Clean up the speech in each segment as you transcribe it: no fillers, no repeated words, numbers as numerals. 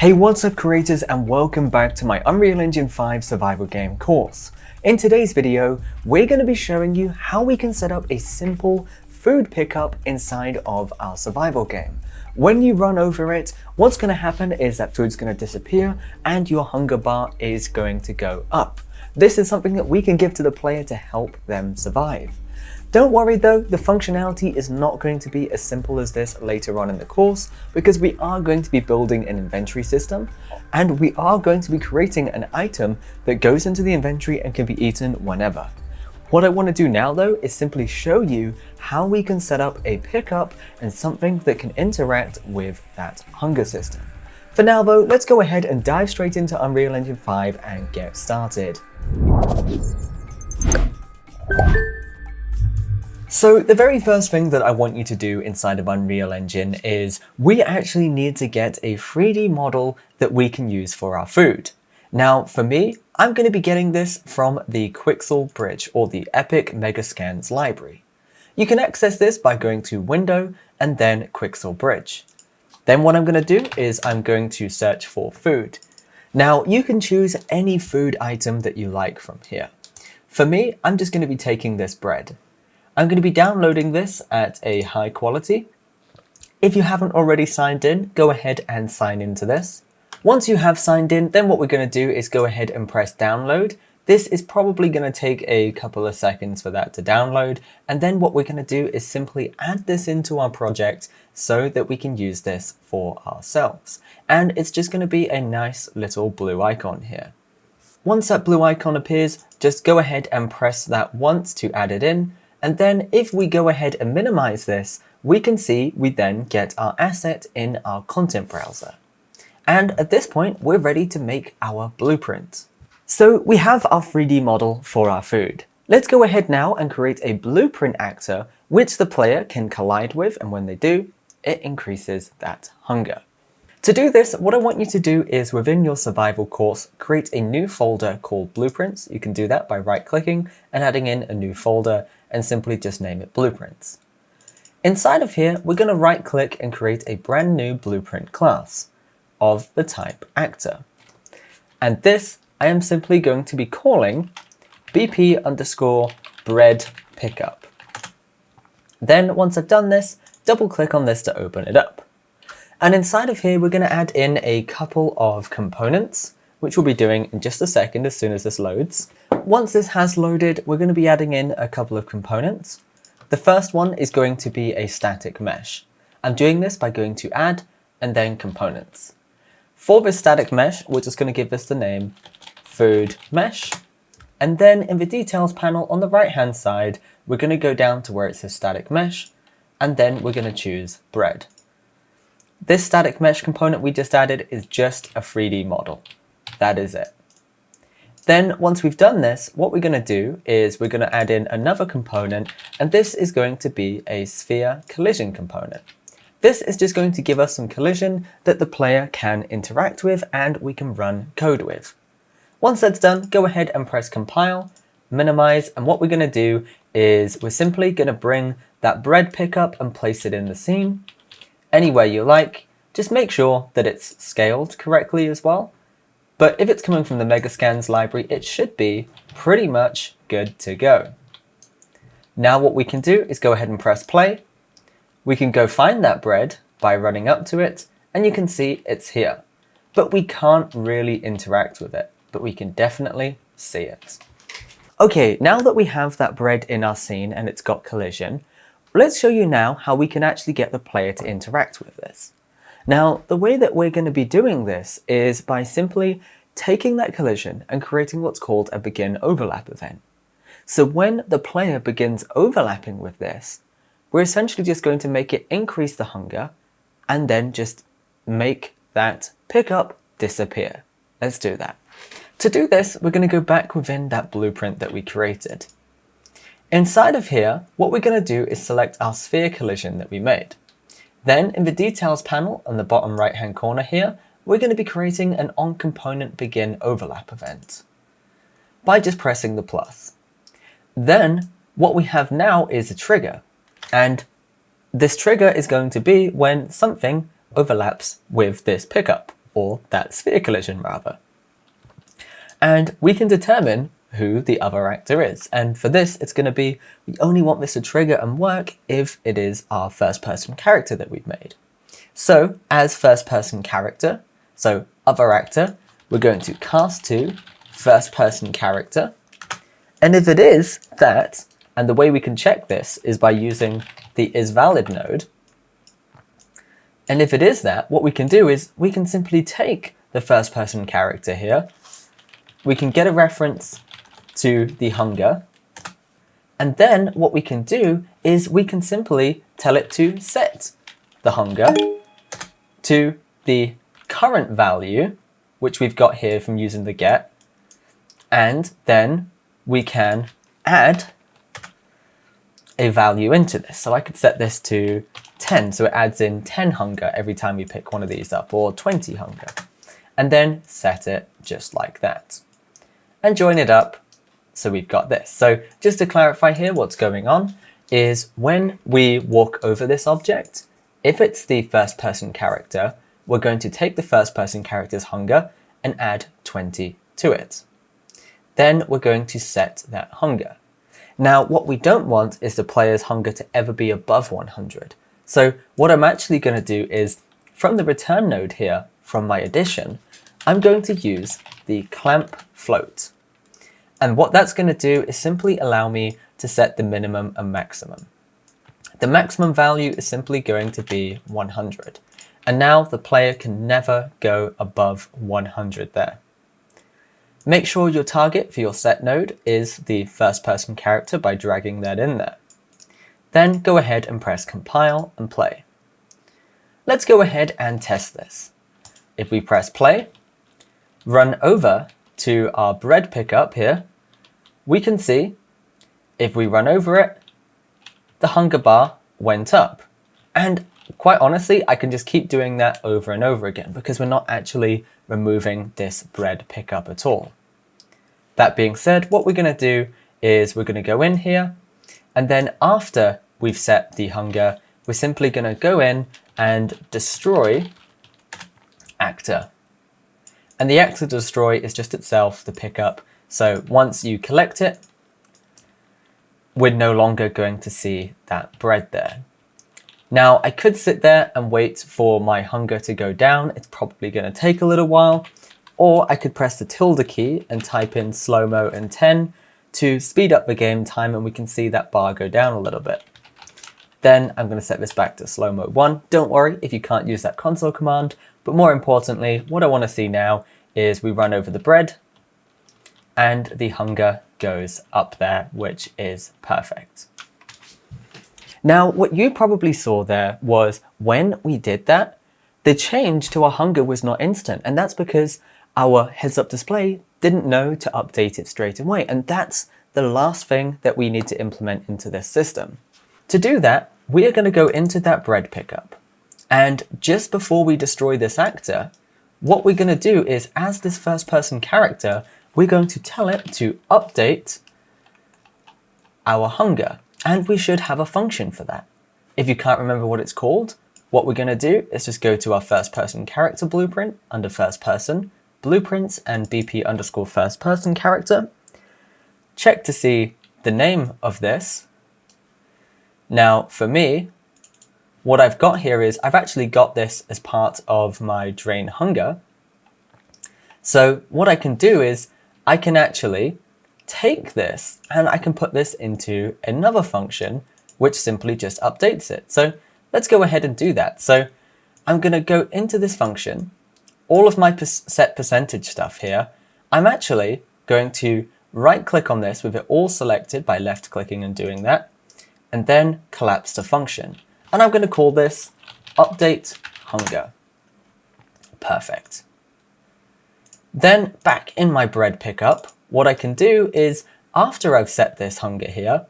Hey, what's up creators, and welcome back to my Unreal Engine 5 survival game course. In today's video, we're going to be showing you how we can set up a simple food pickup inside of our survival game. When you run over it, what's going to happen is that food's going to disappear and your hunger bar is going to go up. This is something that we can give to the player to help them survive. Don't worry though, the functionality is not going to be as simple as this later on in the course, because we are going to be building an inventory system and we are going to be creating an item that goes into the inventory and can be eaten whenever. What I want to do now though is simply show you how we can set up a pickup and something that can interact with that hunger system. For now though, let's go ahead and dive straight into Unreal Engine 5 and get started. So the very first thing that I want you to do inside of Unreal Engine is we actually need to get a 3D model that we can use for our food. Now for me, I'm going to be getting this from the Quixel Bridge or the Epic Megascans library. You can access this by going to Window and then Quixel Bridge. Then what I'm going to do is I'm going to search for food. Now you can choose any food item that you like from here. For me, I'm just going to be taking this bread. I'm going to be downloading this at a high quality. If you haven't already signed in, go ahead and sign into this. Once you have signed in, then what we're going to do is go ahead and press download. This is probably going to take a couple of seconds for that to download. And then what we're going to do is simply add this into our project so that we can use this for ourselves. And it's just going to be a nice little blue icon here. Once that blue icon appears, just go ahead and press that once to add it in. And then if we go ahead and minimize this, we can see we then get our asset in our content browser. And at this point, we're ready to make our blueprint. So we have our 3D model for our food. Let's go ahead now and create a blueprint actor, which the player can collide with. And when they do, it increases that hunger. To do this, what I want you to do is within your survival course, create a new folder called Blueprints. You can do that by right-clicking and adding in a new folder and simply just name it Blueprints. Inside of here, we're going to right-click and create a brand new blueprint class of the type actor. And this, I am simply going to be calling BP_bread pickup. Then once I've done this, double-click on this to open it up. And inside of here, we're going to add in a couple of components, which we'll be doing in just a second as soon as this loads. Once this has loaded, we're going to be adding in a couple of components. The first one is going to be a static mesh. I'm doing this by going to Add and then Components. For this static mesh, we're just going to give this the name Food Mesh. And then in the Details panel on the right-hand side, we're going to go down to where it says Static Mesh, and then we're going to choose Bread. This static mesh component we just added is just a 3D model. That is it. Then once we've done this, what we're going to do is we're going to add in another component, and this is going to be a sphere collision component. This is just going to give us some collision that the player can interact with and we can run code with. Once that's done, go ahead and press compile, minimize, and what we're going to do is we're simply going to bring that bread pickup and place it in the scene. Anywhere you like, just make sure that it's scaled correctly as well. But if it's coming from the Megascans library, it should be pretty much good to go. Now what we can do is go ahead and press play. We can go find that bread by running up to it, and you can see it's here. But we can't really interact with it, but we can definitely see it. Okay, now that we have that bread in our scene and it's got collision, let's show you now how we can actually get the player to interact with this. Now, the way that we're going to be doing this is by simply taking that collision and creating what's called a begin overlap event. So when the player begins overlapping with this, we're essentially just going to make it increase the hunger and then just make that pickup disappear. Let's do that. To do this, we're going to go back within that blueprint that we created. Inside of here, what we're going to do is select our sphere collision that we made. Then in the Details panel on the bottom right-hand corner here, we're going to be creating an onComponent begin overlap event by just pressing the plus. Then what we have now is a trigger, and this trigger is going to be when something overlaps with this pickup. or that sphere collision rather. And we can determine who the other actor is. And for this, it's going to be, we only want this to trigger and work if it is our first person character that we've made. So as first person character, so other actor, we're going to cast to first person character. And if it is that, and the way we can check this is by using the isValid node. And if it is that, what we can do is we can simply take the first person character here. We can get a reference to the hunger. And then what we can do is we can simply tell it to set the hunger to the current value, which we've got here from using the get. And then we can add a value into this. So I could set this to 10, so it adds in 10 hunger every time we pick one of these up, or 20 hunger. And then set it just like that. And join it up, so we've got this. So just to clarify here, what's going on is when we walk over this object, if it's the first person character, we're going to take the first person character's hunger and add 20 to it. Then we're going to set that hunger. Now, what we don't want is the player's hunger to ever be above 100. So what I'm actually going to do is, from the return node here, from my addition, I'm going to use the clamp float. And what that's going to do is simply allow me to set the minimum and maximum. The maximum value is simply going to be 100. And now the player can never go above 100 there. Make sure your target for your set node is the first person character by dragging that in there. Then go ahead and press compile and play. Let's go ahead and test this. If we press play, run over to our bread pickup here, we can see if we run over it, the hunger bar went up. And quite honestly, I can just keep doing that over and over again because we're not actually removing this bread pickup at all. That being said, what we're going to do is we're going to go in here, and then after we've set the hunger, we're simply going to go in and destroy actor. And the actor destroy is just itself the pickup. So once you collect it, we're no longer going to see that bread there. Now, I could sit there and wait for my hunger to go down. It's probably going to take a little while. Or I could press the tilde key and type in slow-mo and 10 to speed up the game time, and we can see that bar go down a little bit. Then I'm going to set this back to slow-mo 1. Don't worry if you can't use that console command, but more importantly, what I want to see now is we run over the bread and the hunger goes up there, which is perfect. Now, what you probably saw there was when we did that, the change to our hunger was not instant, and that's because our heads-up display didn't know to update it straight away, and that's the last thing that we need to implement into this system. To do that, we are going to go into that bread pickup, and just before we destroy this actor, what we're going to do is, as this first-person character, we're going to tell it to update our hunger, and we should have a function for that. If you can't remember what it's called, what we're going to do is just go to our first-person character blueprint under first-person, blueprints and BP underscore first-person character. Check to see the name of this. Now, for me, what I've got here is I've actually got this as part of my drain hunger. So what I can do is I can actually take this and I can put this into another function which simply just updates it. So let's go ahead and do that. So I'm going to go into this function. All of my set percentage stuff here, I'm actually going to right click on this with it all selected by left clicking and doing that, and then collapse to function. And I'm going to call this update hunger. Perfect. Then back in my bread pickup, what I can do is after I've set this hunger here,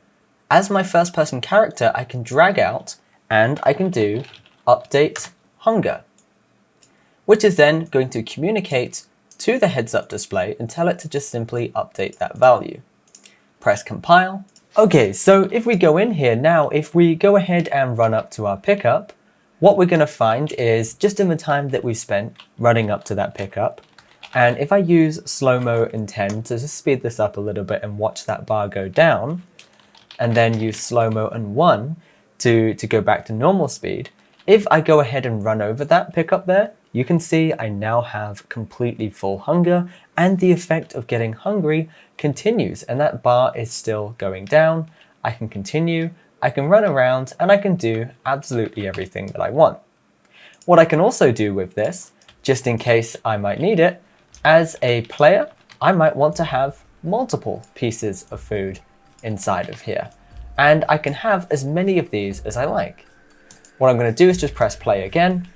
as my first person character, I can drag out and I can do update hunger, which is then going to communicate to the heads-up display and tell it to just simply update that value. Press compile. Okay, so if we go in here now, if we go ahead and run up to our pickup, what we're going to find is just in the time that we spent running up to that pickup, and if I use slow-mo in 10 to just speed this up a little bit and watch that bar go down, and then use slow-mo and 1 to go back to normal speed, if I go ahead and run over that pickup there, you can see I now have completely full hunger, and the effect of getting hungry continues, and that bar is still going down. I can continue, I can run around, and I can do absolutely everything that I want. What I can also do with this, just in case I might need it, as a player, I might want to have multiple pieces of food inside of here, and I can have as many of these as I like. What I'm going to do is just press play again,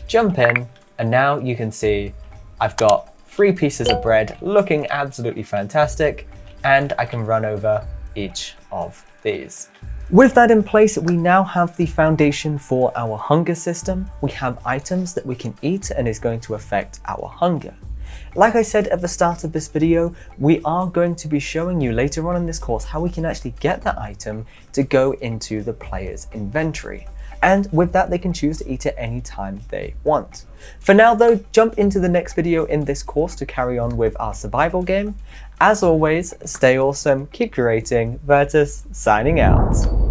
jump in, and now you can see I've got 3 pieces of bread looking absolutely fantastic, and I can run over each of these. With that in place, we now have the foundation for our hunger system. We have items that we can eat and is going to affect our hunger. Like I said at the start of this video, we are going to be showing you later on in this course how we can actually get that item to go into the player's inventory. And with that, they can choose to eat it any time they want. For now though, jump into the next video in this course to carry on with our survival game. As always, stay awesome, keep curating, Virtus signing out.